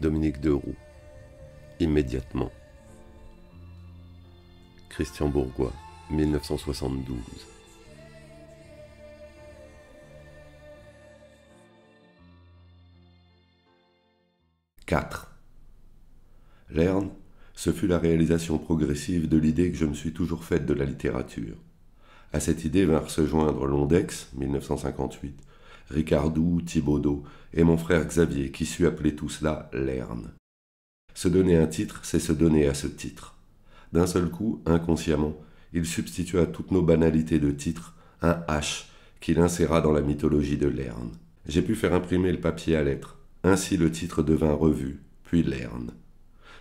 Dominique Deroux. Immédiatement. Christian Bourgois, 1972. « 4. Lerne, ce fut la réalisation progressive de l'idée que je me suis toujours faite de la littérature. À cette idée vinrent se joindre Londex, 1958, Ricardou, Thibaudeau et mon frère Xavier, qui sut appeler tout cela Lerne. Se donner un titre, c'est se donner à ce titre. D'un seul coup, inconsciemment, il substitua à toutes nos banalités de titres un H qu'il inséra dans la mythologie de Lerne. J'ai pu faire imprimer le papier à lettres. Ainsi le titre devint Revue, puis Lerne.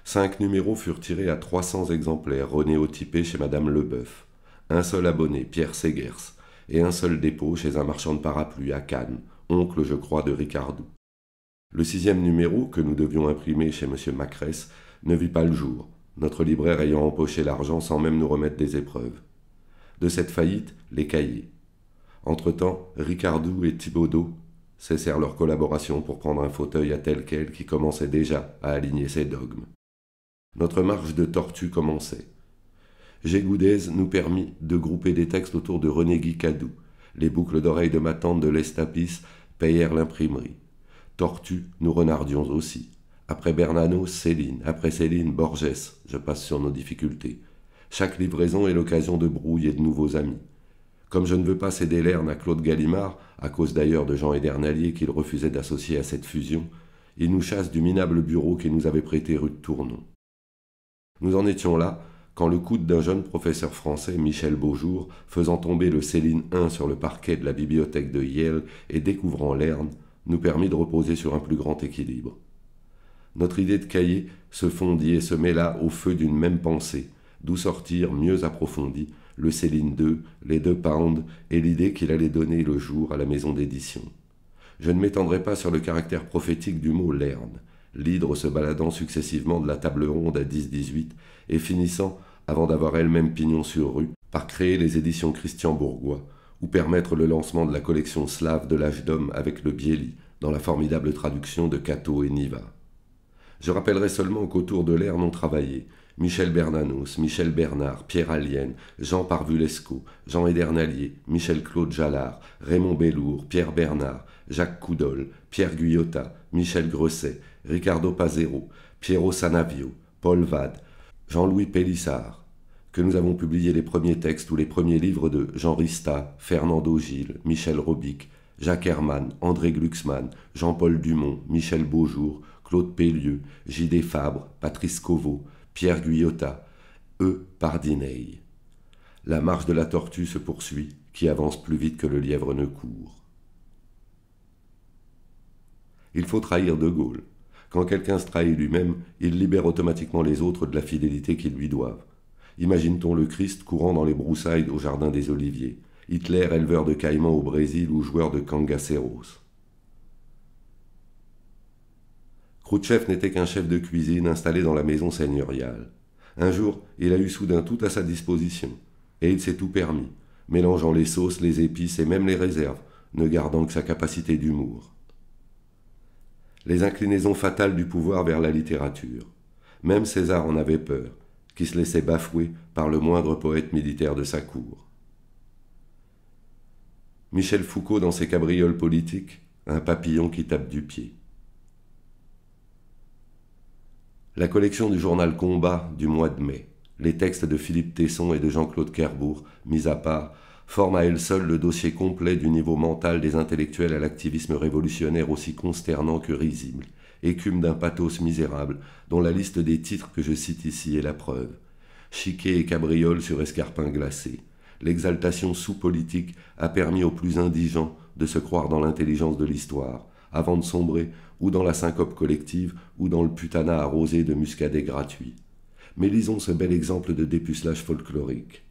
5 numéros furent tirés à 300 exemplaires, renéotypés chez Madame Leboeuf. Un seul abonné, Pierre Segers, et un seul dépôt chez un marchand de parapluies à Cannes, oncle, je crois, de Ricardou. Le 6e numéro, que nous devions imprimer chez M. Macresse, ne vit pas le jour, notre libraire ayant empoché l'argent sans même nous remettre des épreuves. De cette faillite, les cahiers. Entre-temps, Ricardou et Thibaudeau cessèrent leur collaboration pour prendre un fauteuil à tel quel qui commençait déjà à aligner ses dogmes. Notre marche de tortue commençait. Gégoudez nous permit de grouper des textes autour de René Guicadou. Les boucles d'oreilles de ma tante de l'Estapis payèrent l'imprimerie. Tortue, nous renardions aussi. Après Bernanos, Céline. Après Céline, Borges. Je passe sur nos difficultés. Chaque livraison est l'occasion de brouilles et de nouveaux amis. Comme je ne veux pas céder Lerne à Claude Gallimard, à cause d'ailleurs de Jean Edernalier qu'il refusait d'associer à cette fusion, il nous chasse du minable bureau qu'il nous avait prêté rue de Tournon. Nous en étions là, quand le coude d'un jeune professeur français, Michel Beaujour, faisant tomber le Céline I sur le parquet de la bibliothèque de Yale et découvrant Lerne, nous permit de reposer sur un plus grand équilibre. Notre idée de cahier se fondit et se mêla au feu d'une même pensée, d'où sortir, mieux approfondie, le Céline II, les 2 pounds et l'idée qu'il allait donner le jour à la maison d'édition. Je ne m'étendrai pas sur le caractère prophétique du mot Lerne, l'hydre se baladant successivement de la table ronde à 10-18 et finissant, avant d'avoir elle-même pignon sur rue, par créer les éditions Christian Bourgois, ou permettre le lancement de la collection slave de l'âge d'homme avec le Biéli, dans la formidable traduction de Cato et Niva. Je rappellerai seulement qu'autour de Lerne ont travaillé Michel Bernanos, Michel Bernard, Pierre Allienne, Jean Parvulesco, Jean Edernalier, Michel-Claude Jallard, Raymond Bellour, Pierre Bernard, Jacques Coudol, Pierre Guyotat, Michel Gresset, Ricardo Pazero, Piero Sanavio, Paul Vade, Jean-Louis Pélissard, que nous avons publié les premiers textes ou les premiers livres de Jean Rista, Fernando Gilles, Michel Robic, Jacques Hermann, André Glucksmann, Jean-Paul Dumont, Michel Beaujour, Claude Pellieu, J.D. Fabre, Patrice Cauveau, Pierre Guyotat, Pardiney. La marche de la tortue se poursuit, qui avance plus vite que le lièvre ne court. Il faut trahir De Gaulle. Quand quelqu'un se trahit lui-même, il libère automatiquement les autres de la fidélité qu'ils lui doivent. Imagine-t-on le Christ courant dans les broussailles au jardin des Oliviers, Hitler éleveur de caïmans au Brésil ou joueur de cangaceros. Khrouchtchev n'était qu'un chef de cuisine installé dans la maison seigneuriale. Un jour, il a eu soudain tout à sa disposition, et il s'est tout permis, mélangeant les sauces, les épices et même les réserves, ne gardant que sa capacité d'humour. Les inclinaisons fatales du pouvoir vers la littérature. Même César en avait peur, qui se laissait bafouer par le moindre poète militaire de sa cour. Michel Foucault dans ses cabrioles politiques, un papillon qui tape du pied. La collection du journal Combat du mois de mai, les textes de Philippe Tesson et de Jean-Claude Kerbourg, mis à part, forment à elle seule le dossier complet du niveau mental des intellectuels à l'activisme révolutionnaire aussi consternant que risible, écume d'un pathos misérable, dont la liste des titres que je cite ici est la preuve. Chiquet et cabriole sur escarpins glacés. L'exaltation sous-politique a permis aux plus indigents de se croire dans l'intelligence de l'histoire, avant de sombrer ou dans la syncope collective ou dans le putanat arrosé de muscadets gratuits. Mais lisons ce bel exemple de dépucelage folklorique.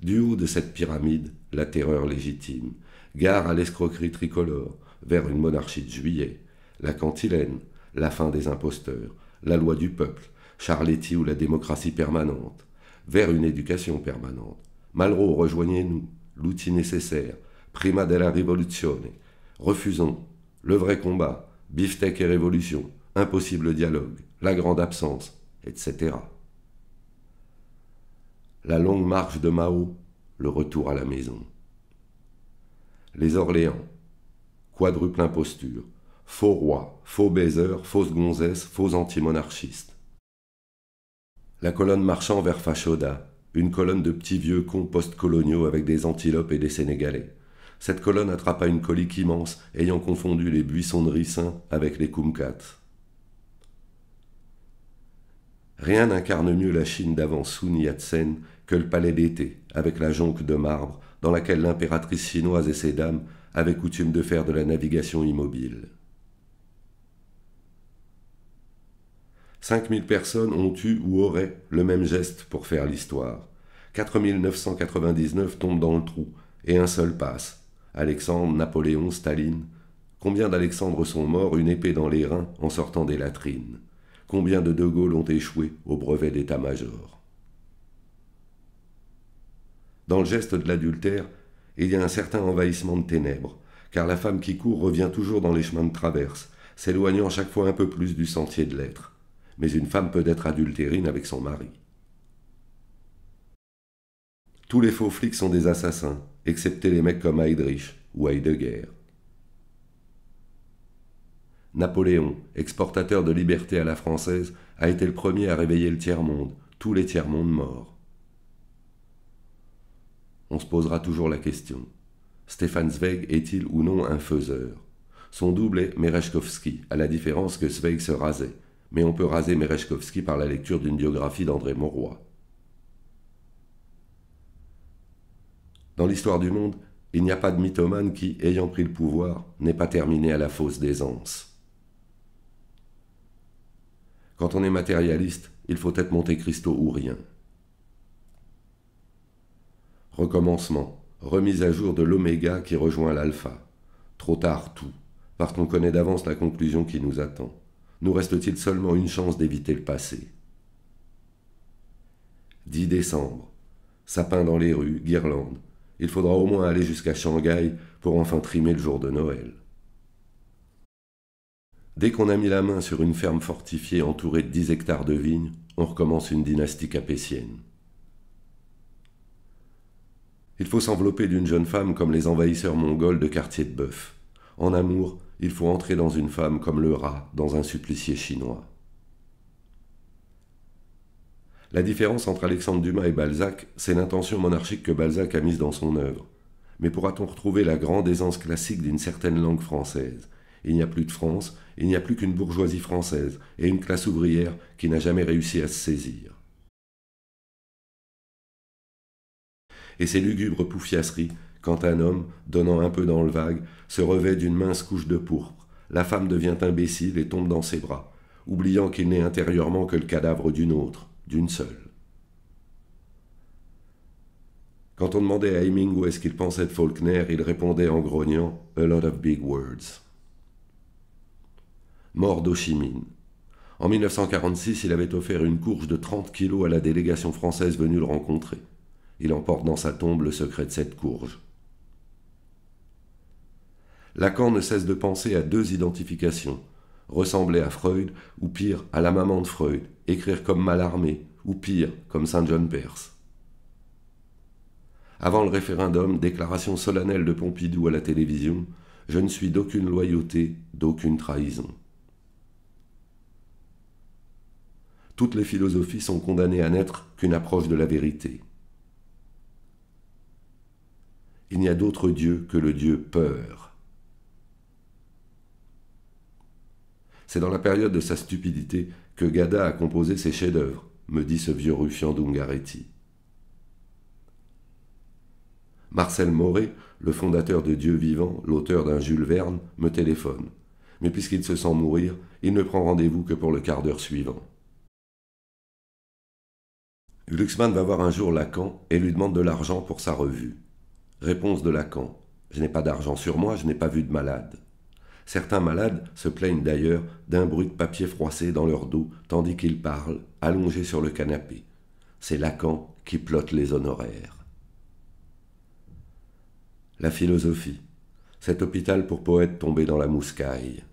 Du haut de cette pyramide, la terreur légitime, gare à l'escroquerie tricolore, vers une monarchie de juillet, la cantilène, la fin des imposteurs, la loi du peuple, Charletti ou la démocratie permanente, vers une éducation permanente. Malraux, rejoignez-nous, l'outil nécessaire, prima della rivoluzione. Refusons, le vrai combat, beefsteak et révolution, impossible dialogue, la grande absence, etc. La longue marche de Mao, le retour à la maison. Les Orléans, quadruple imposture, faux roi, faux baiser, fausse gonzesse, faux antimonarchiste. La colonne marchant vers Fachoda, une colonne de petits vieux cons post-coloniaux avec des antilopes et des Sénégalais. Cette colonne attrapa une colique immense, ayant confondu les buissons de ricin avec les Kumquats. Rien n'incarne mieux la Chine d'avant Sun Yat-sen que le palais d'été, avec la jonque de marbre, dans laquelle l'impératrice chinoise et ses dames avaient coutume de faire de la navigation immobile. 5000 personnes ont eu ou auraient le même geste pour faire l'histoire. 4999 tombent dans le trou, et un seul passe. Alexandre, Napoléon, Staline. Combien d'Alexandre sont morts une épée dans les reins en sortant des latrines? Combien de Gaulle ont échoué au brevet d'état-major? Dans le geste de l'adultère, il y a un certain envahissement de ténèbres, car la femme qui court revient toujours dans les chemins de traverse, s'éloignant chaque fois un peu plus du sentier de l'être. Mais une femme peut être adultérine avec son mari. Tous les faux flics sont des assassins, excepté les mecs comme Heydrich ou Heidegger. Napoléon, exportateur de liberté à la française, a été le premier à réveiller le tiers-monde, tous les tiers-mondes morts. On se posera toujours la question. Stefan Zweig est-il ou non un faiseur? Son double est Merezhkovski, à la différence que Zweig se rasait, mais on peut raser Merezhkovski par la lecture d'une biographie d'André Mauroy. Dans l'histoire du monde, il n'y a pas de mythomane qui, ayant pris le pouvoir, n'ait pas terminé à la fosse d'aisance. Quand on est matérialiste, il faut être Monte Cristo ou rien. Recommencement, remise à jour de l'oméga qui rejoint l'alpha. Trop tard tout, parce qu'on connaît d'avance la conclusion qui nous attend. Nous reste-t-il seulement une chance d'éviter le passé? 10 décembre. Sapin dans les rues, guirlandes. Il faudra au moins aller jusqu'à Shanghai pour enfin trimer le jour de Noël. Dès qu'on a mis la main sur une ferme fortifiée entourée de 10 hectares de vignes, on recommence une dynastie capétienne. Il faut s'envelopper d'une jeune femme comme les envahisseurs mongols de Quartier de Bœuf. En amour, il faut entrer dans une femme comme le rat dans un supplicié chinois. La différence entre Alexandre Dumas et Balzac, c'est l'intention monarchique que Balzac a mise dans son œuvre. Mais pourra-t-on retrouver la grande aisance classique d'une certaine langue française? Il n'y a plus de France, il n'y a plus qu'une bourgeoisie française et une classe ouvrière qui n'a jamais réussi à se saisir. Et ces lugubres poufiasseries, quand un homme, donnant un peu dans le vague, se revêt d'une mince couche de pourpre, la femme devient imbécile et tombe dans ses bras, oubliant qu'il n'est intérieurement que le cadavre d'une autre, d'une seule. Quand on demandait à Hemingway ce qu'il pensait de Faulkner, il répondait en grognant « A lot of big words ». Mort d'Ho Chi Minh. En 1946, il avait offert une courge de 30 kilos à la délégation française venue le rencontrer. Il emporte dans sa tombe le secret de cette courge. Lacan ne cesse de penser à 2 identifications, ressembler à Freud, ou pire, à la maman de Freud, écrire comme Mallarmé, ou pire, comme Saint John Perse. Avant le référendum, déclaration solennelle de Pompidou à la télévision, je ne suis d'aucune loyauté, d'aucune trahison. Toutes les philosophies sont condamnées à n'être qu'une approche de la vérité. Il n'y a d'autre Dieu que le Dieu peur. C'est dans la période de sa stupidité que Gada a composé ses chefs-d'œuvre, me dit ce vieux ruffian d'Ungaretti. Marcel Mauret, le fondateur de Dieu vivant, l'auteur d'un Jules Verne, me téléphone. Mais puisqu'il se sent mourir, il ne prend rendez-vous que pour le quart d'heure suivant. Glucksmann va voir un jour Lacan et lui demande de l'argent pour sa revue. Réponse de Lacan. Je n'ai pas d'argent sur moi, je n'ai pas vu de malade. Certains malades se plaignent d'ailleurs d'un bruit de papier froissé dans leur dos tandis qu'ils parlent, allongés sur le canapé. C'est Lacan qui plotte les honoraires. La philosophie, cet hôpital pour poètes tombés dans la mouscaille.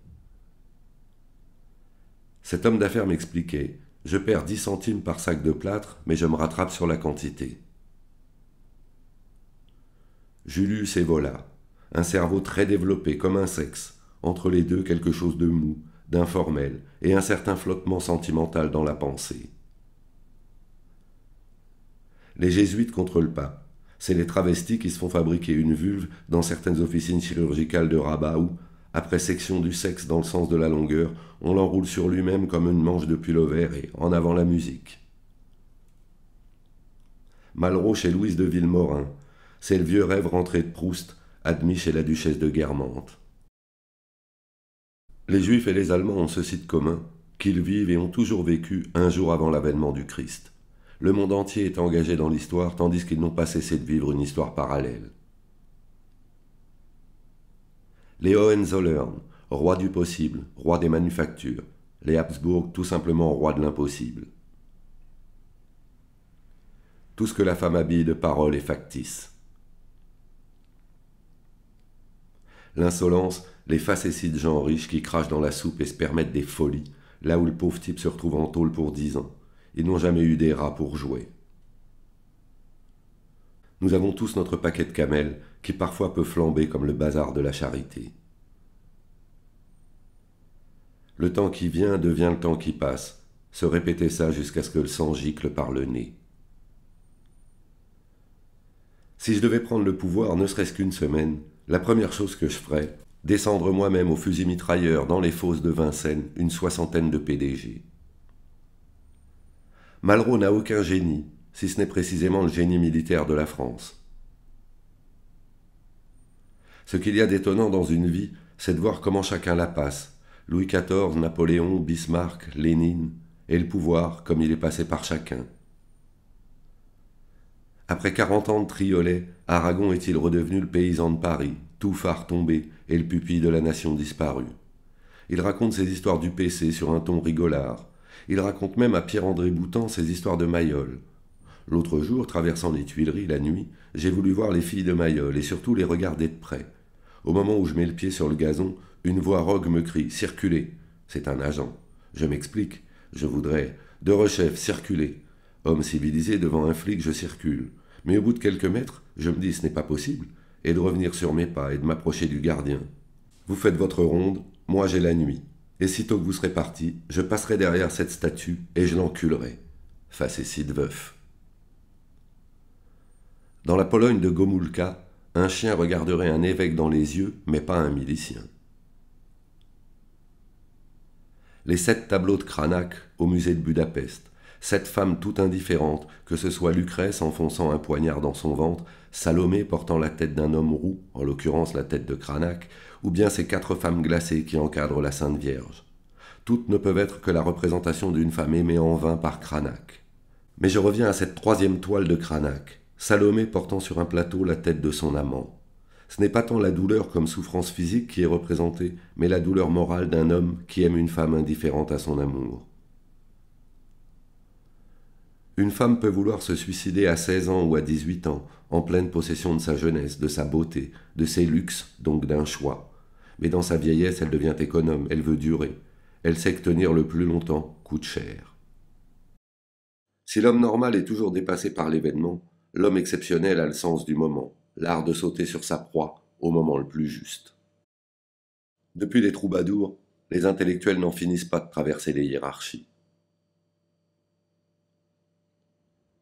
Cet homme d'affaires m'expliquait: je perds 10 centimes par sac de plâtre, mais je me rattrape sur la quantité. Julius Evola, un cerveau très développé comme un sexe, entre les deux quelque chose de mou, d'informel et un certain flottement sentimental dans la pensée. Les jésuites contre le pape, c'est les travestis qui se font fabriquer une vulve dans certaines officines chirurgicales de Rabat où, après section du sexe dans le sens de la longueur, on l'enroule sur lui-même comme une manche de pull-over et en avant la musique. Malraux chez Louise de Villemorin, c'est le vieux rêve rentré de Proust, admis chez la duchesse de Guermantes. Les Juifs et les Allemands ont ceci de commun, qu'ils vivent et ont toujours vécu un jour avant l'avènement du Christ. Le monde entier est engagé dans l'histoire, tandis qu'ils n'ont pas cessé de vivre une histoire parallèle. Les Hohenzollern, rois du possible, rois des manufactures. Les Habsbourg, tout simplement rois de l'impossible. Tout ce que la femme habille de parole est factice. L'insolence, les facéties de gens riches qui crachent dans la soupe et se permettent des folies, là où le pauvre type se retrouve en tôle pour 10 ans. Ils n'ont jamais eu des rats pour jouer. Nous avons tous notre paquet de camel, qui parfois peut flamber comme le bazar de la charité. Le temps qui vient devient le temps qui passe, se répéter ça jusqu'à ce que le sang gicle par le nez. Si je devais prendre le pouvoir, ne serait-ce qu'une semaine, la première chose que je ferais, descendre moi-même au fusil mitrailleur dans les fosses de Vincennes une 60aine de PDG. Malraux n'a aucun génie, si ce n'est précisément le génie militaire de la France. Ce qu'il y a d'étonnant dans une vie, c'est de voir comment chacun la passe. Louis XIV, Napoléon, Bismarck, Lénine, et le pouvoir comme il est passé par chacun. Après 40 ans de triolet, Aragon est-il redevenu le paysan de Paris, tout phare tombé et le pupille de la nation disparue. Il raconte ses histoires du PC sur un ton rigolard. Il raconte même à Pierre-André Boutan ses histoires de Mayol. L'autre jour, traversant les Tuileries la nuit, j'ai voulu voir les filles de Mayol et surtout les regarder de près. Au moment où je mets le pied sur le gazon, une voix rogue me crie « Circulez !» C'est un agent. Je m'explique. Je voudrais « De rechef, circulez !» Homme civilisé, devant un flic, je circule. Mais au bout de quelques mètres, je me dis « Ce n'est pas possible !» et de revenir sur mes pas et de m'approcher du gardien. Vous faites votre ronde, moi j'ai la nuit. Et sitôt que vous serez parti, je passerai derrière cette statue et je l'enculerai. Facétie veuf. Dans la Pologne de Gomulka, un chien regarderait un évêque dans les yeux, mais pas un milicien. Les 7 tableaux de Cranach au musée de Budapest, 7 femmes toutes indifférentes, que ce soit Lucrèce enfonçant un poignard dans son ventre, Salomé portant la tête d'un homme roux, en l'occurrence la tête de Cranach, ou bien ces 4 femmes glacées qui encadrent la Sainte Vierge. Toutes ne peuvent être que la représentation d'une femme aimée en vain par Cranach. Mais je reviens à cette 3e toile de Cranach, Salomé portant sur un plateau la tête de son amant. Ce n'est pas tant la douleur comme souffrance physique qui est représentée, mais la douleur morale d'un homme qui aime une femme indifférente à son amour. Une femme peut vouloir se suicider à 16 ans ou à 18 ans, en pleine possession de sa jeunesse, de sa beauté, de ses luxes, donc d'un choix. Mais dans sa vieillesse, elle devient économe, elle veut durer. Elle sait que tenir le plus longtemps coûte cher. Si l'homme normal est toujours dépassé par l'événement, l'homme exceptionnel a le sens du moment, l'art de sauter sur sa proie au moment le plus juste. Depuis les troubadours, les intellectuels n'en finissent pas de traverser les hiérarchies.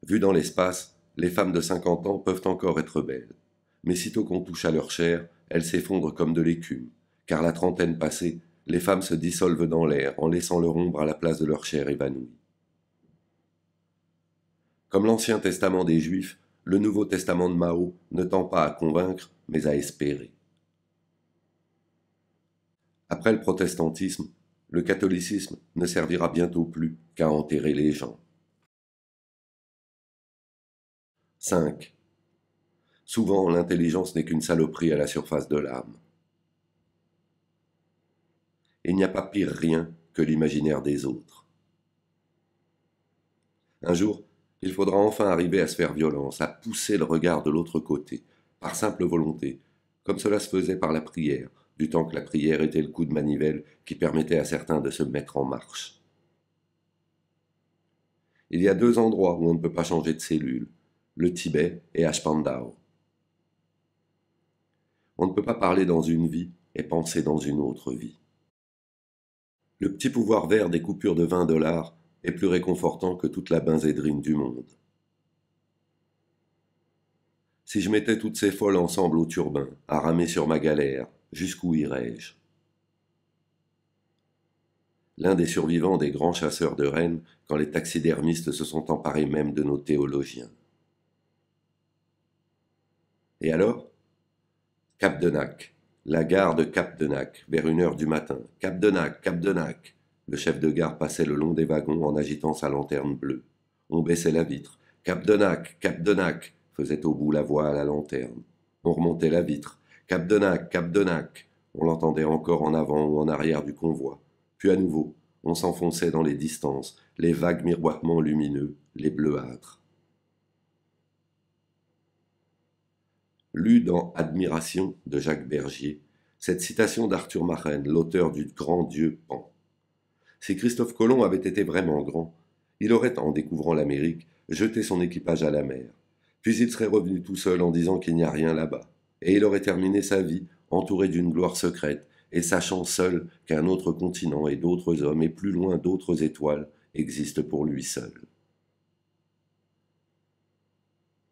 Vues dans l'espace, les femmes de 50 ans peuvent encore être belles. Mais sitôt qu'on touche à leur chair, elles s'effondrent comme de l'écume, car la trentaine passée, les femmes se dissolvent dans l'air en laissant leur ombre à la place de leur chair évanouie. Comme l'Ancien Testament des Juifs, le Nouveau Testament de Mao ne tend pas à convaincre, mais à espérer. Après le protestantisme, le catholicisme ne servira bientôt plus qu'à enterrer les gens. 5. Souvent, l'intelligence n'est qu'une saloperie à la surface de l'âme. Il n'y a pas pire rien que l'imaginaire des autres. Un jour, il faudra enfin arriver à se faire violence, à pousser le regard de l'autre côté, par simple volonté, comme cela se faisait par la prière, du temps que la prière était le coup de manivelle qui permettait à certains de se mettre en marche. Il y a 2 endroits où on ne peut pas changer de cellule, le Tibet et Ashpandao. On ne peut pas parler dans une vie et penser dans une autre vie. Le petit pouvoir vert des coupures de 20 $ est plus réconfortant que toute la benzédrine du monde. Si je mettais toutes ces folles ensemble au turbin, à ramer sur ma galère, jusqu'où irais-je? L'un des survivants des grands chasseurs de rennes quand les taxidermistes se sont emparés même de nos théologiens. Et alors? Cap de Nac, la gare de Cap de Nac, vers 1 h du matin. Cap de Nac, Cap de Nac. Le chef de gare passait le long des wagons en agitant sa lanterne bleue. On baissait la vitre. Cap de Nac, faisait au bout la voix à la lanterne. On remontait la vitre. Cap de Nac, Cap de Nac. On l'entendait encore en avant ou en arrière du convoi. Puis à nouveau, on s'enfonçait dans les distances, les vagues miroitements lumineux, les bleuâtres. Lu dans Admiration de Jacques Bergier, cette citation d'Arthur Machen, l'auteur du grand dieu Pan. Si Christophe Colomb avait été vraiment grand, il aurait, en découvrant l'Amérique, jeté son équipage à la mer. Puis il serait revenu tout seul en disant qu'il n'y a rien là-bas. Et il aurait terminé sa vie entouré d'une gloire secrète, et sachant seul qu'un autre continent et d'autres hommes, et plus loin d'autres étoiles, existent pour lui seul.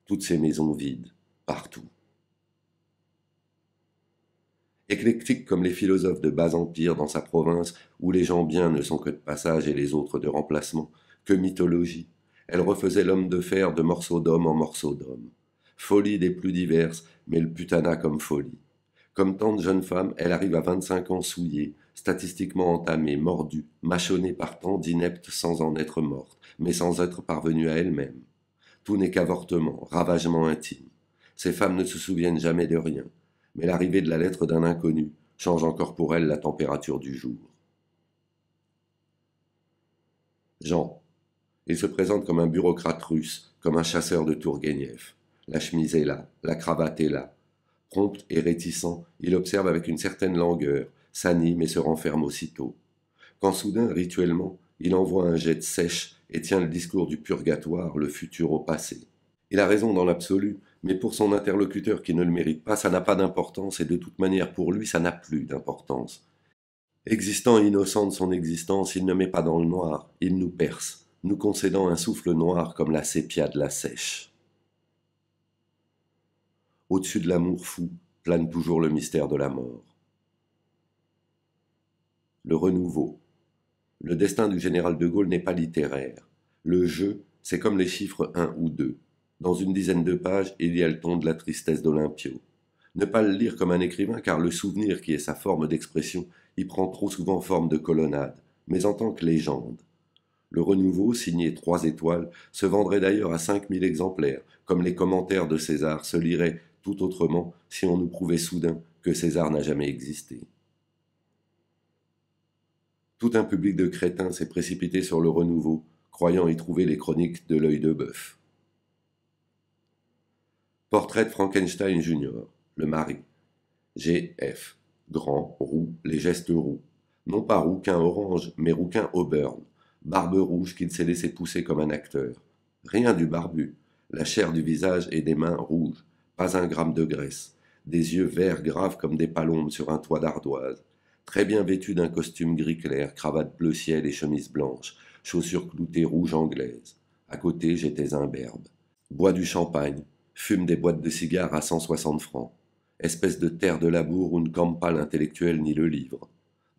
Toutes ces maisons vides, partout. Éclectique comme les philosophes de bas-empire dans sa province, où les gens bien ne sont que de passage et les autres de remplacement, que mythologie, elle refaisait l'homme de fer de morceaux d'homme en morceaux d'homme. Folie des plus diverses, mais le putanat comme folie. Comme tant de jeunes femmes, elle arrive à 25 ans souillée, statistiquement entamée, mordue, mâchonnée par tant d'ineptes sans en être morte, mais sans être parvenue à elle-même. Tout n'est qu'avortement, ravagement intime. Ces femmes ne se souviennent jamais de rien, mais l'arrivée de la lettre d'un inconnu change encore pour elles la température du jour. Jean. Il se présente comme un bureaucrate russe, comme un chasseur de Tourgueniev. La chemise est là, la cravate est là. Prompt et réticent, il observe avec une certaine langueur, s'anime et se renferme aussitôt. Quand soudain, rituellement, il envoie un jet de sèche et tient le discours du purgatoire, le futur au passé. Il a raison dans l'absolu, mais pour son interlocuteur qui ne le mérite pas, ça n'a pas d'importance, et de toute manière pour lui, ça n'a plus d'importance. Existant innocent de son existence, il ne met pas dans le noir, il nous perce, nous concédant un souffle noir comme la sépia de la sèche. Au-dessus de l'amour fou plane toujours le mystère de la mort. Le renouveau. Le destin du général de Gaulle n'est pas littéraire. Le jeu, c'est comme les chiffres 1 ou 2. Dans une dizaine de pages, il y a le ton de la tristesse d'Olympio. Ne pas le lire comme un écrivain, car le souvenir, qui est sa forme d'expression, y prend trop souvent forme de colonnade, mais en tant que légende. Le renouveau, signé 3 étoiles, se vendrait d'ailleurs à 5000 exemplaires, comme les commentaires de César se liraient tout autrement si on nous prouvait soudain que César n'a jamais existé. Tout un public de crétins s'est précipité sur le renouveau, croyant y trouver les chroniques de l'œil de bœuf. Portrait de Frankenstein Junior, le mari. G.F. Grand, roux, les gestes roux. Non pas rouquin orange, mais rouquin auburn. Barbe rouge qu'il s'est laissé pousser comme un acteur. Rien du barbu. La chair du visage et des mains rouges. Pas un gramme de graisse. Des yeux verts graves comme des palombes sur un toit d'ardoise. Très bien vêtu d'un costume gris clair, cravate bleu ciel et chemise blanche. Chaussures cloutées rouges anglaises. À côté, j'étais imberbe. Bois du champagne. Fume des boîtes de cigares à 160 francs. Espèce de terre de labour où ne campe pas l'intellectuel ni le livre.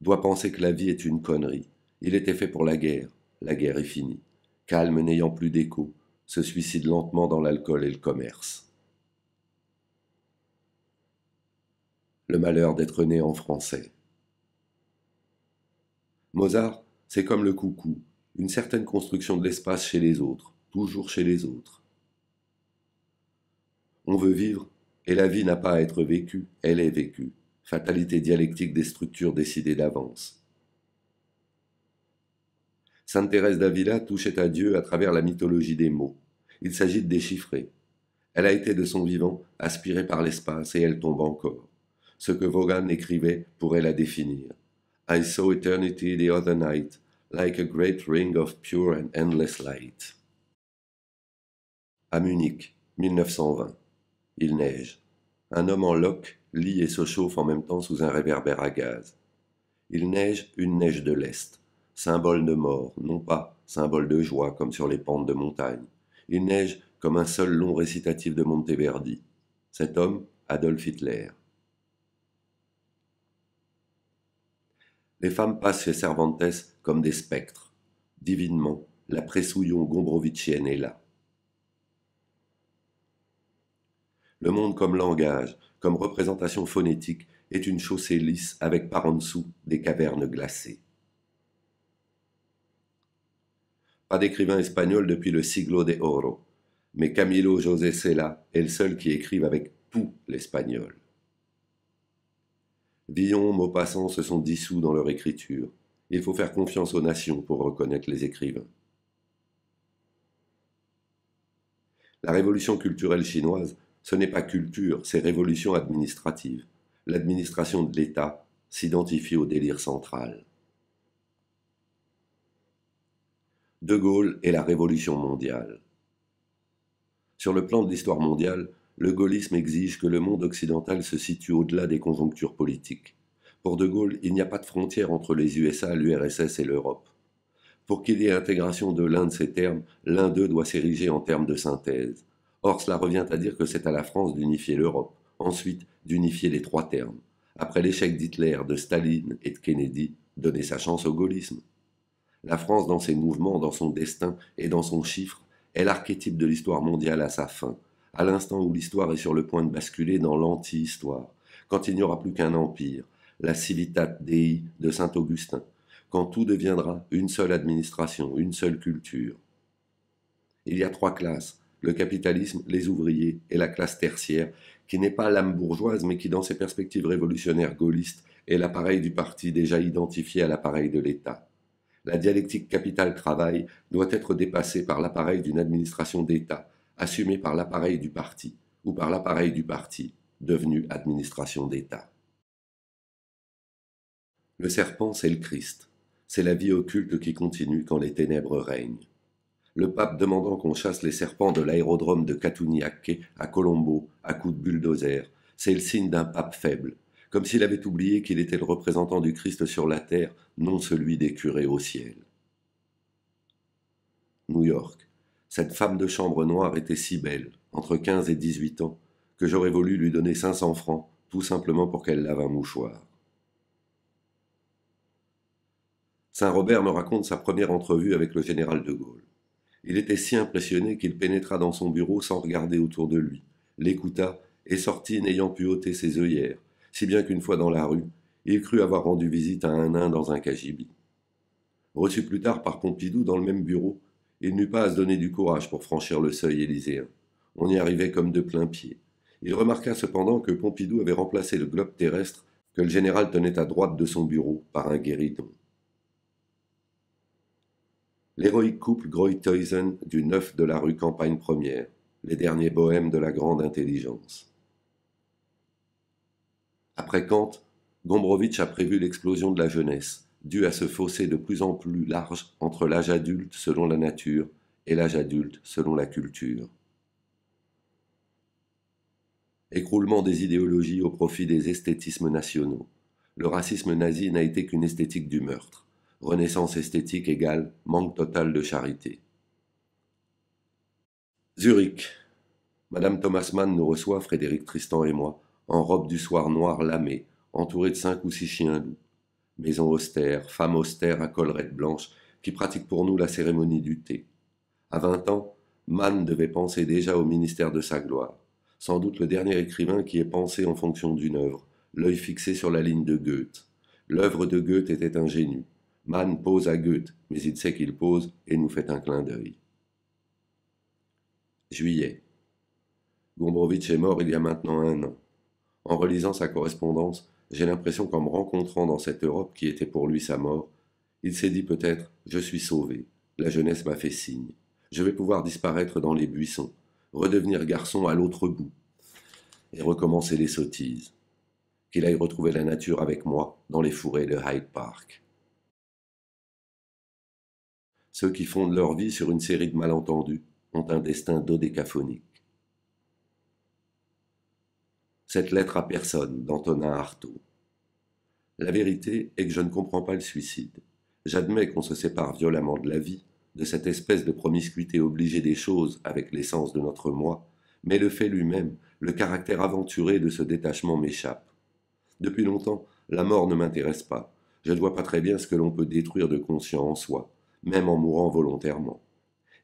Doit penser que la vie est une connerie. Il était fait pour la guerre est finie. Calme n'ayant plus d'écho, se suicide lentement dans l'alcool et le commerce. Le malheur d'être né en français. Mozart, c'est comme le coucou, une certaine construction de l'espace chez les autres, toujours chez les autres. On veut vivre, et la vie n'a pas à être vécue, elle est vécue. Fatalité dialectique des structures décidées d'avance. Sainte Thérèse d'Avila touchait à Dieu à travers la mythologie des mots. Il s'agit de déchiffrer. Elle a été de son vivant aspirée par l'espace et elle tombe encore. Ce que Vaughan écrivait pourrait la définir. I saw eternity the other night, like a great ring of pure and endless light. À Munich, 1920. Il neige. Un homme en loques lit et se chauffe en même temps sous un réverbère à gaz. Il neige une neige de l'Est, symbole de mort, non pas symbole de joie comme sur les pentes de montagne. Il neige comme un seul long récitatif de Monteverdi. Cet homme, Adolf Hitler. Les femmes passent chez Cervantes comme des spectres. Divinement, la pressouillon gombrowiczienne est là. Le monde comme langage, comme représentation phonétique, est une chaussée lisse avec par en dessous des cavernes glacées. Pas d'écrivain espagnol depuis le Siglo de Oro, mais Camilo José Cela est le seul qui écrive avec tout l'espagnol. Villon, Maupassant se sont dissous dans leur écriture. Il faut faire confiance aux nations pour reconnaître les écrivains. La révolution culturelle chinoise, ce n'est pas culture, c'est révolution administrative. L'administration de l'État s'identifie au délire central. De Gaulle et la révolution mondiale. Sur le plan de l'histoire mondiale, le gaullisme exige que le monde occidental se situe au-delà des conjonctures politiques. Pour De Gaulle, il n'y a pas de frontière entre les USA, l'URSS et l'Europe. Pour qu'il y ait intégration de l'un de ces termes, l'un d'eux doit s'ériger en termes de synthèse. Or, cela revient à dire que c'est à la France d'unifier l'Europe, ensuite d'unifier les trois termes. Après l'échec d'Hitler, de Staline et de Kennedy, donner sa chance au gaullisme. La France, dans ses mouvements, dans son destin et dans son chiffre, est l'archétype de l'histoire mondiale à sa fin, à l'instant où l'histoire est sur le point de basculer dans l'anti-histoire, quand il n'y aura plus qu'un empire, la Civitate Dei de Saint-Augustin, quand tout deviendra une seule administration, une seule culture. Il y a trois classes, le capitalisme, les ouvriers et la classe tertiaire, qui n'est pas l'âme bourgeoise, mais qui, dans ses perspectives révolutionnaires gaullistes, est l'appareil du parti déjà identifié à l'appareil de l'État. La dialectique capital-travail doit être dépassée par l'appareil d'une administration d'État, assumée par l'appareil du parti, ou par l'appareil du parti, devenu administration d'État. Le serpent, c'est le Christ. C'est la vie occulte qui continue quand les ténèbres règnent. Le pape demandant qu'on chasse les serpents de l'aérodrome de Katuniake à Colombo à coups de bulldozer, c'est le signe d'un pape faible, comme s'il avait oublié qu'il était le représentant du Christ sur la terre, non celui des curés au ciel. New York. Cette femme de chambre noire était si belle, entre 15 et 18 ans, que j'aurais voulu lui donner 500 francs, tout simplement pour qu'elle lave un mouchoir. Saint-Robert me raconte sa première entrevue avec le général de Gaulle. Il était si impressionné qu'il pénétra dans son bureau sans regarder autour de lui, l'écouta et sortit n'ayant pu ôter ses œillères, si bien qu'une fois dans la rue, il crut avoir rendu visite à un nain dans un cagibi. Reçu plus tard par Pompidou dans le même bureau, il n'eut pas à se donner du courage pour franchir le seuil élyséen. On y arrivait comme de plein pied. Il remarqua cependant que Pompidou avait remplacé le globe terrestre que le général tenait à droite de son bureau par un guéridon. L'héroïque couple Groythuizen du 9 de la rue Campagne Première, les derniers bohèmes de la grande intelligence. Après Kant, Gombrowicz a prévu l'explosion de la jeunesse, due à ce fossé de plus en plus large entre l'âge adulte selon la nature et l'âge adulte selon la culture. Écroulement des idéologies au profit des esthétismes nationaux. Le racisme nazi n'a été qu'une esthétique du meurtre. Renaissance esthétique égale manque total de charité. Zurich. Madame Thomas Mann nous reçoit, Frédéric Tristan et moi, en robe du soir noir lamée, entourée de 5 ou 6 chiens loups. Maison austère, femme austère à collerette blanche, qui pratique pour nous la cérémonie du thé. À 20 ans, Mann devait penser déjà au ministère de sa gloire. Sans doute le dernier écrivain qui ait pensé en fonction d'une œuvre, l'œil fixé sur la ligne de Goethe. L'œuvre de Goethe était ingénue. Mann pose à Goethe, mais il sait qu'il pose et nous fait un clin d'œil. Juillet. Gombrowicz est mort il y a maintenant 1 an. En relisant sa correspondance, j'ai l'impression qu'en me rencontrant dans cette Europe qui était pour lui sa mort, il s'est dit peut-être « Je suis sauvé, la jeunesse m'a fait signe, je vais pouvoir disparaître dans les buissons, redevenir garçon à l'autre bout, et recommencer les sottises. Qu'il aille retrouver la nature avec moi dans les forêts de Hyde Park. » Ceux qui fondent leur vie sur une série de malentendus ont un destin dodécaphonique. Cette lettre à personne d'Antonin Artaud. La vérité est que je ne comprends pas le suicide. J'admets qu'on se sépare violemment de la vie, de cette espèce de promiscuité obligée des choses avec l'essence de notre moi, mais le fait lui-même, le caractère aventuré de ce détachement m'échappe. Depuis longtemps, la mort ne m'intéresse pas. Je ne vois pas très bien ce que l'on peut détruire de conscient en soi, même en mourant volontairement.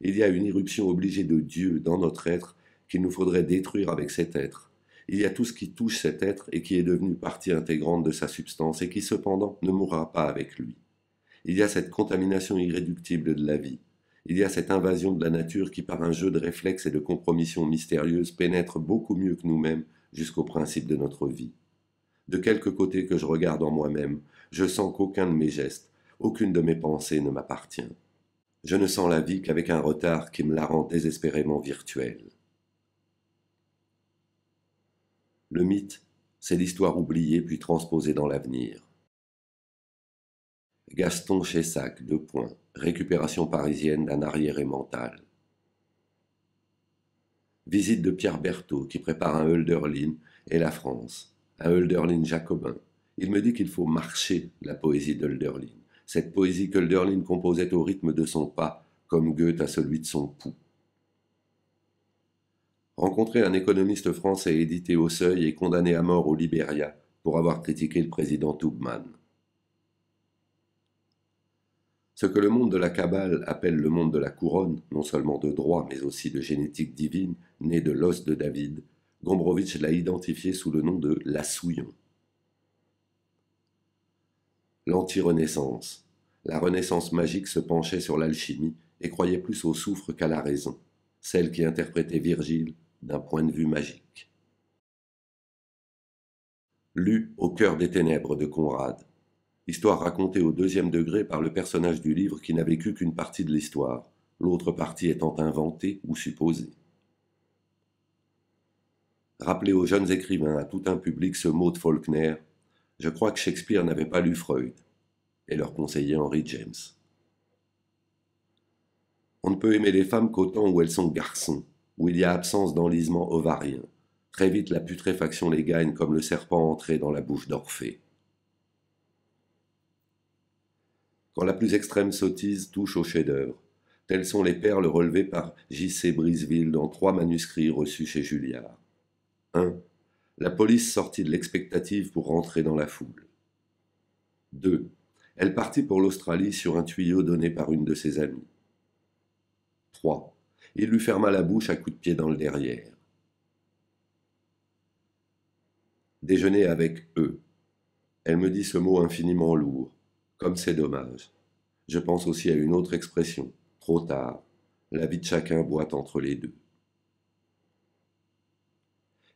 Il y a une irruption obligée de Dieu dans notre être qu'il nous faudrait détruire avec cet être. Il y a tout ce qui touche cet être et qui est devenu partie intégrante de sa substance et qui cependant ne mourra pas avec lui. Il y a cette contamination irréductible de la vie. Il y a cette invasion de la nature qui, par un jeu de réflexes et de compromissions mystérieuses, pénètre beaucoup mieux que nous-mêmes jusqu'au principe de notre vie. De quelque côté que je regarde en moi-même, je sens qu'aucun de mes gestes, aucune de mes pensées ne m'appartient. Je ne sens la vie qu'avec un retard qui me la rend désespérément virtuelle. Le mythe, c'est l'histoire oubliée puis transposée dans l'avenir. Gaston Chessac, récupération parisienne d'un arriéré mental. Visite de Pierre Berthaud qui prépare un Hölderlin et la France, un Hölderlin jacobin. Il me dit qu'il faut marcher la poésie d'Hölderlin, cette poésie qu'Hölderlin composait au rythme de son pas, comme Goethe à celui de son pouls. Rencontrer un économiste français édité au Seuil et condamné à mort au Libéria pour avoir critiqué le président Tubman. Ce que le monde de la Kabbale appelle le monde de la couronne, non seulement de droit, mais aussi de génétique divine, né de l'os de David, Gombrowicz l'a identifié sous le nom de l'assouillon. L'anti-renaissance. La renaissance magique se penchait sur l'alchimie et croyait plus au soufre qu'à la raison, celle qui interprétait Virgile d'un point de vue magique. Lu au cœur des ténèbres de Conrad. Histoire racontée au 2e degré par le personnage du livre qui n'a vécu qu'une partie de l'histoire, l'autre partie étant inventée ou supposée. Rappeler aux jeunes écrivains, à tout un public, ce mot de Faulkner, je crois que Shakespeare n'avait pas lu Freud, et leur conseiller Henry James. On ne peut aimer les femmes qu'autant où elles sont garçons, où il y a absence d'enlisement ovarien. Très vite la putréfaction les gagne comme le serpent entré dans la bouche d'Orphée. Quand la plus extrême sottise touche au chef-d'œuvre, telles sont les perles relevées par J.C. Briseville dans 3 manuscrits reçus chez Julliard. 1. La police sortit de l'expectative pour rentrer dans la foule. 2. Elle partit pour l'Australie sur un tuyau donné par une de ses amies. 3. Il lui ferma la bouche à coups de pied dans le derrière. Déjeuner avec eux. Elle me dit ce mot infiniment lourd. Comme c'est dommage. Je pense aussi à une autre expression, trop tard. La vie de chacun boite entre les deux.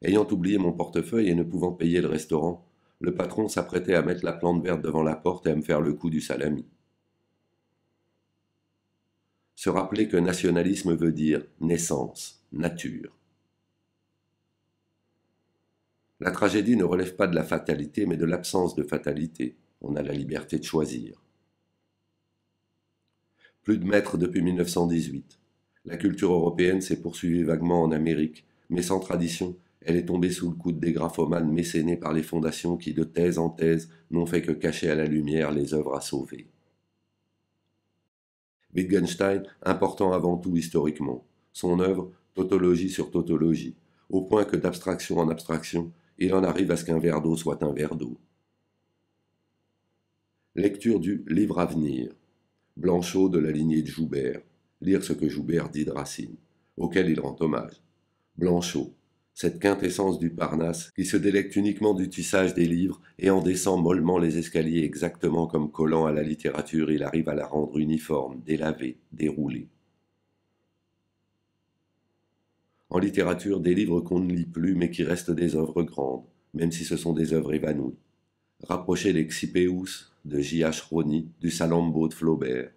Ayant oublié mon portefeuille et ne pouvant payer le restaurant, le patron s'apprêtait à mettre la plante verte devant la porte et à me faire le coup du salami. Se rappeler que nationalisme veut dire naissance, nature. La tragédie ne relève pas de la fatalité, mais de l'absence de fatalité. On a la liberté de choisir. Plus de maîtres depuis 1918. La culture européenne s'est poursuivie vaguement en Amérique, mais sans tradition, elle est tombée sous le coup des graphomanes mécénés par les fondations qui, de thèse en thèse, n'ont fait que cacher à la lumière les œuvres à sauver. Wittgenstein, important avant tout historiquement. Son œuvre, tautologie sur tautologie, au point que d'abstraction en abstraction, il en arrive à ce qu'un verre d'eau soit un verre d'eau. Lecture du Livre à venir, Blanchot de la lignée de Joubert, lire ce que Joubert dit de Racine, auquel il rend hommage. Blanchot, cette quintessence du Parnasse qui se délecte uniquement du tissage des livres et en descend mollement les escaliers exactement comme collant à la littérature, il arrive à la rendre uniforme, délavée, déroulée. En littérature, des livres qu'on ne lit plus mais qui restent des œuvres grandes, même si ce sont des œuvres évanouies. Rapprocher les Xipéus de J.H. Rony du Salammbô de Flaubert.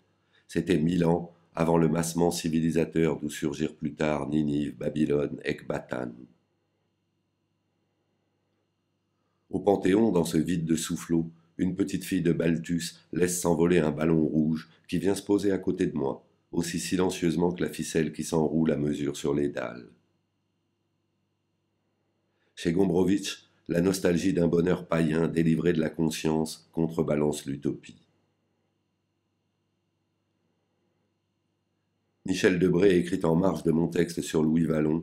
C'était 1000 ans avant le massement civilisateur d'où surgirent plus tard Ninive, Babylone, Ecbatane. Au Panthéon, dans ce vide de soufflot, une petite fille de Balthus laisse s'envoler un ballon rouge qui vient se poser à côté de moi. aussi silencieusement que la ficelle qui s'enroule à mesure sur les dalles. Chez Gombrowicz, la nostalgie d'un bonheur païen délivré de la conscience contrebalance l'utopie. Michel Debré écrit en marge de mon texte sur Louis Vallon,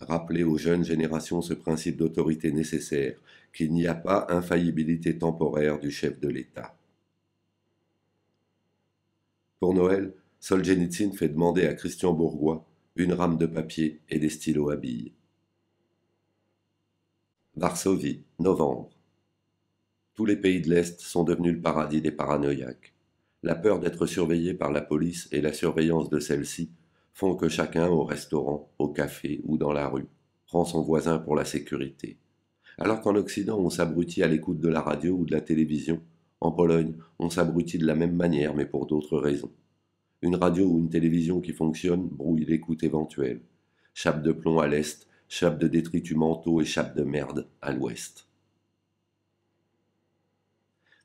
rappeler aux jeunes générations ce principe d'autorité nécessaire, qu'il n'y a pas infaillibilité temporaire du chef de l'État. Pour Noël, Solzhenitsyn fait demander à Christian Bourgois une rame de papier et des stylos à billes. Varsovie, novembre. Tous les pays de l'Est sont devenus le paradis des paranoïaques. La peur d'être surveillé par la police et la surveillance de celle-ci font que chacun, au restaurant, au café ou dans la rue, prend son voisin pour la sécurité. Alors qu'en Occident, on s'abrutit à l'écoute de la radio ou de la télévision, en Pologne, on s'abrutit de la même manière, mais pour d'autres raisons. Une radio ou une télévision qui fonctionne brouille l'écoute éventuelle. Chape de plomb à l'est, chape de détritus mentaux et chape de merde à l'ouest.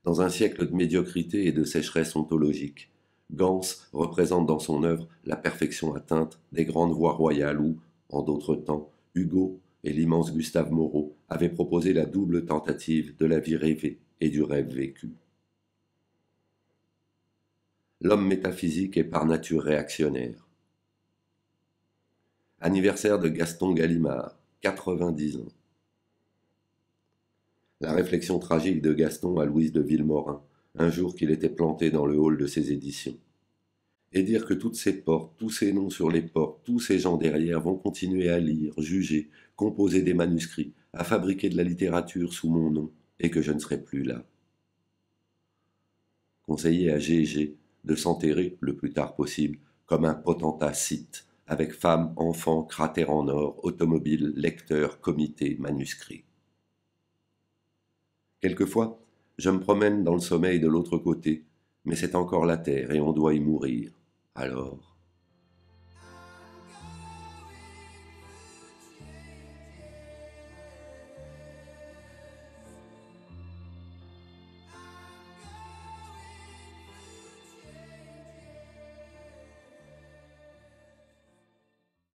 Dans un siècle de médiocrité et de sécheresse ontologique, Gans représente dans son œuvre la perfection atteinte des grandes voies royales où, en d'autres temps, Hugo et l'immense Gustave Moreau avaient proposé la double tentative de la vie rêvée et du rêve vécu. L'homme métaphysique est par nature réactionnaire. Anniversaire de Gaston Gallimard, 90 ans. La réflexion tragique de Gaston à Louise de Villemorin, un jour qu'il était planté dans le hall de ses éditions. Et dire que toutes ces portes, tous ces noms sur les portes, tous ces gens derrière vont continuer à lire, juger, composer des manuscrits, à fabriquer de la littérature sous mon nom, et que je ne serai plus là. Conseiller à G.G. de s'enterrer, le plus tard possible, comme un potentat scythe, avec femmes, enfants, cratères en or, automobiles, lecteurs, comités, manuscrits. Quelquefois, je me promène dans le sommeil de l'autre côté, mais c'est encore la terre et on doit y mourir. Alors,